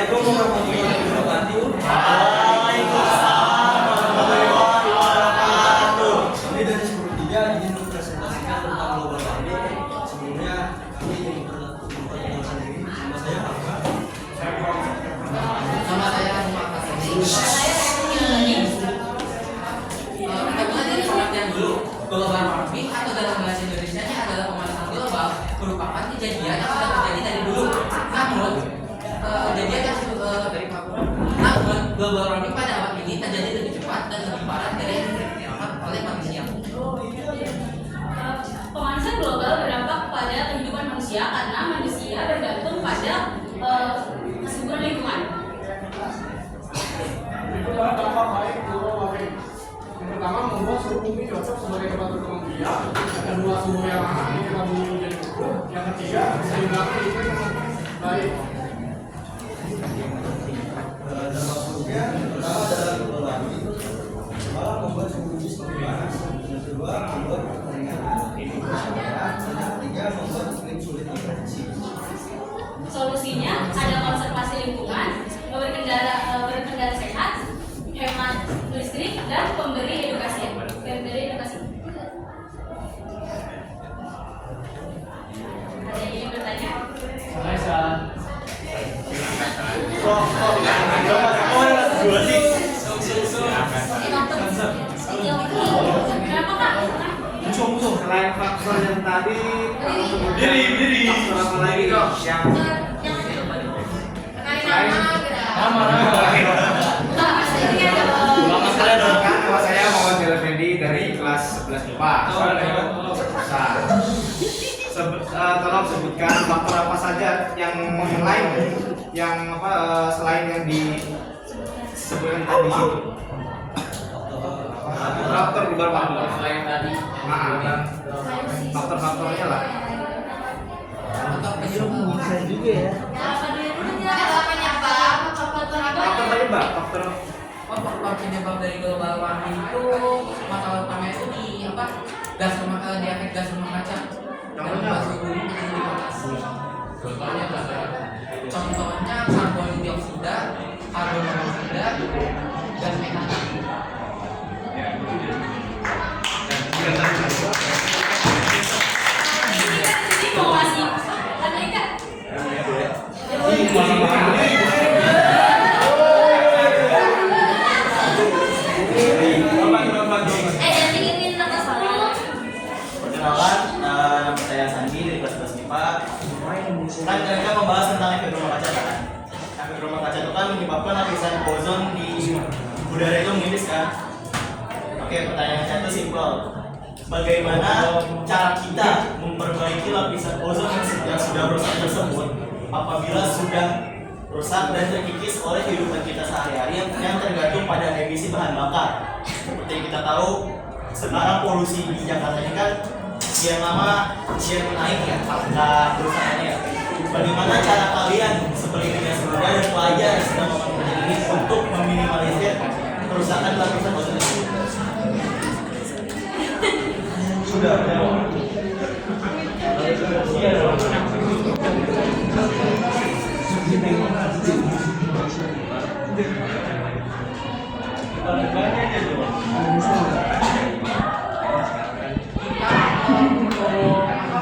Assalamualaikum warahmatullahi wabarakatuh. Waalaikumsalam warahmatullahi wabarakatuh. Kami dari 10.3 ingin mempresentasikan tentang global warming. Sebelumnya kami ingin memperkenalkan diri. Nama saya Alfa. Nama saya Muhammad Kasani. Kita mulai dari pengertian dulu. Global warming atau dalam bahasa Indonesia-nya adalah pemanasan global merupakan kejadian yang sudah terjadi dari dulu. Namun global warming pada abad ini terjadi lebih cepat dan lebih parah dari yang dilakukan oleh manusia. Pemanasan global berdampak pada kehidupan manusia karena manusia bergantung pada kesuburan lingkungan. Itu adalah dampak baik global warming. Yang pertama, membuat suhu bumi cocok sebagai tempat berkembang biak. Yang kedua, suhu yang hangat ketika bumi menjadi beku. Yang ketiga, sehingga iklim baik. Dampak buruknya pertama adalah global warming. Pertama, membuat suhu bumi semakin panas. Yang kedua, membuat kekeringan. Yang ketiga, membuat iklim sulit diprediksi. Solusinya ada konservasi lingkungan, berkendara sehat, hemat listrik, dan pemberi edukasi. Ada yang ingin bertanya? Dua sih. Kenapa Kak? Selain faktor yang tadi, Diri. faktor apa lagi yang Nama saya dong. Nama saya Muhammad Jalal Fendi dari kelas 11 IPA. Tolong sebutkan faktor apa saja yang lain selain yang disebutkan tadi situ. Faktor global warming Selain tadi, faktor-faktornya lah. faktor penyebab. Faktor penyebab, faktor Faktor penyebab dari global warming itu masalah utama itu di gas rumah di efek gas rumah kaca dan suhu bumi menjadi panas. Contohnya karbon dioksida, karbon monoksida, gas metana. Ini mau kasih Amerika. Yang ingin nafas dulu. Perkenalan, nama saya Sandi dari kelas 11 IPA. Kan mereka membahas tentang efek rumah kaca kan. Efek rumah kaca itu kan menyebabkan lapisan ozon di udara itu menipis kan. Oke, pertanyaan saya itu simpel. Bagaimana cara kita memperbaiki lapisan ozon yang sudah rusak tersebut apabila sudah rusak dan terkikis oleh kehidupan kita sehari-hari yang tergantung pada emisi bahan bakar. Seperti yang kita tahu, sekarang polusi di Jakarta ini kan kian lama kian naik ya angka kerusakannya. Bagaimana cara kalian sebagai dinas muda dan pelajar yang sedang melakukan ini untuk meminimalisir kerusakan lapisan ozon tersebut? Sudah.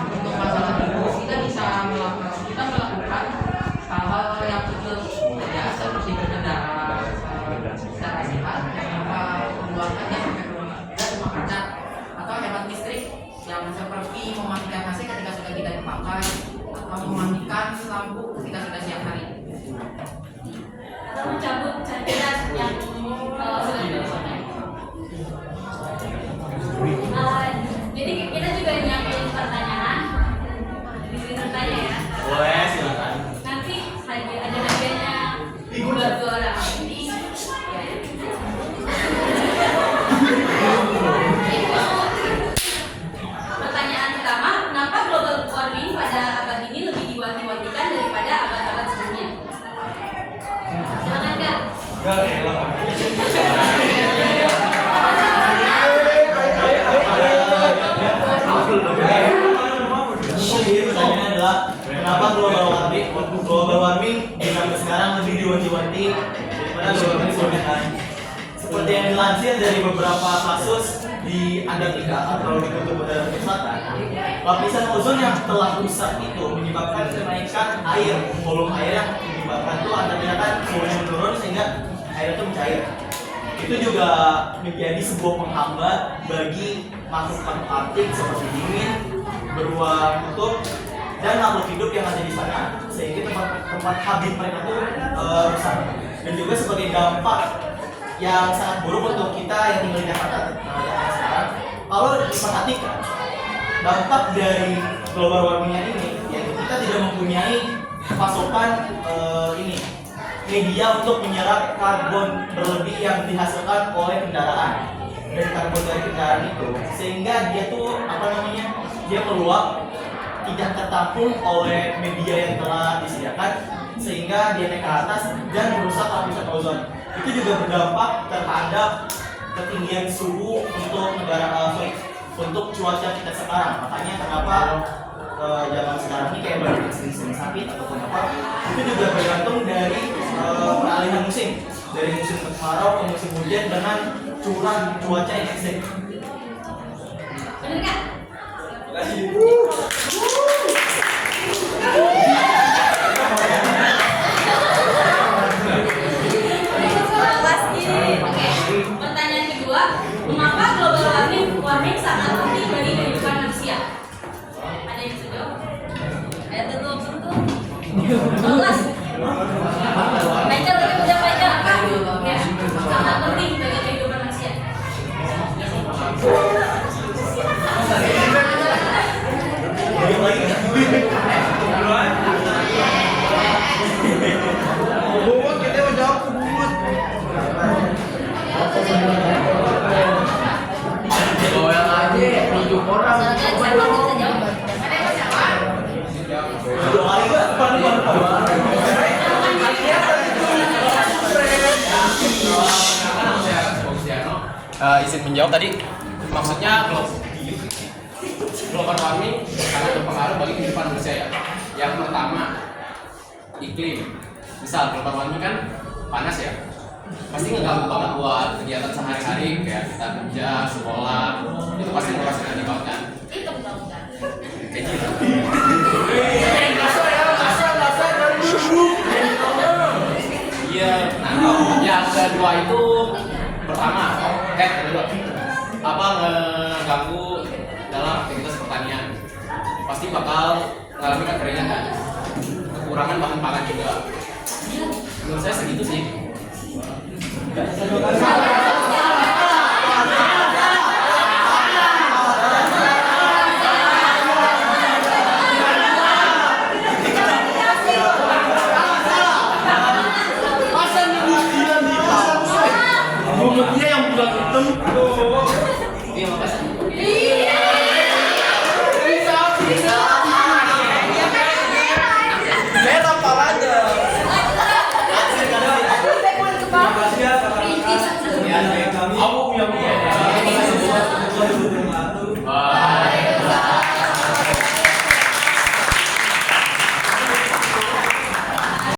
Untuk masalah itu kita bisa melakukan hal-hal yang kecil saja seperti berkendara secara sehat, mengeluarkan gas rumah kaca atau hemat listrik yang seperti mematikan AC ketika sudah tidak dipakai atau mematikan lampu ketika sudah siang hari. Atau mencabut cairan yang sudah dipakai. Jadi kita juga nyiapin pertanyaan. Bisa bertanya ya. Boleh, silakan. Nanti ada hadiahnya buat 2 orang. Pertanyaan pertama, kenapa global warming pada abad ini lebih diwanti-wantikan daripada abad-abad sebelumnya? Silakan Kak. Pertanyaannya adalah kenapa global warming bisa sekarang lebih diwanti-wanti daripada lubang sungai. Seperti yang dilansir dari beberapa kasus di Antartika atau di Kutub Utara Selatan, lapisan ozon yang telah rusak itu menyebabkan kenaikan air, volume air yang menyebabkan itu Antartika kan suhunya menurun sehingga air itu mencair. Itu juga menjadi sebuah penghambat bagi makhluk-makhluk Arktik seperti dingin, beruang kutub, dan makhluk hidup yang ada di sana, sehingga tempat habit mereka itu rusak. Dan juga sebagai dampak yang sangat buruk untuk kita yang tinggal di Jakarta sekarang, kalau diperhatikan dampak dari global warmingnya ini, yaitu kita tidak mempunyai pasokan media untuk menyerap karbon berlebih yang dihasilkan oleh kendaraan. Dan karbon dari kendaraan itu sehingga dia tuh dia meluap, tidak tertampung oleh media yang telah disediakan, sehingga dia naik ke atas dan merusak lapisan ozon. Itu juga berdampak terhadap ketinggian suhu untuk untuk cuaca kita sekarang. Makanya kenapa zaman sekarang ini kayak banyak sering sakit ataupun apa, itu juga bergantung dari peralihan musim, dari musim kemarau ke musim hujan dengan curah cuaca yang ekstrim. Bener nggak? Oke, pertanyaan kedua, mengapa global warming sangat penting bagi kehidupan manusia? Ada yang bisa jawab? Ayo tutup. Bagus. Michael, tapi udah Michael apa? Ya, sangat penting bagi kehidupan manusia. Bobot kita mau jawab ke bobot. Goyang aja, tunjuk orang. Siapa bisa jawab? Ada yang bisa jawab? Dua kali juga, depan. Izin menjawab tadi, maksudnya global warming sangat berpengaruh bagi kehidupan manusia ya. Yang pertama, iklim. Misal global warming kan panas ya, pasti ngeganggu banget buat kegiatan sehari-hari kayak kita kerja, sekolah, itu pasti merasakan akibat kan. Itu bukan. Kayak gitu. Iya, nah yang kedua itu pertama, ngeganggu dalam aktivitas pertanian. Pasti bakal mengalami kekeringan kan, kekurangan bahan pangan juga. Menurut saya segitu sih. Dia yang bulan hitam. Iya makasih.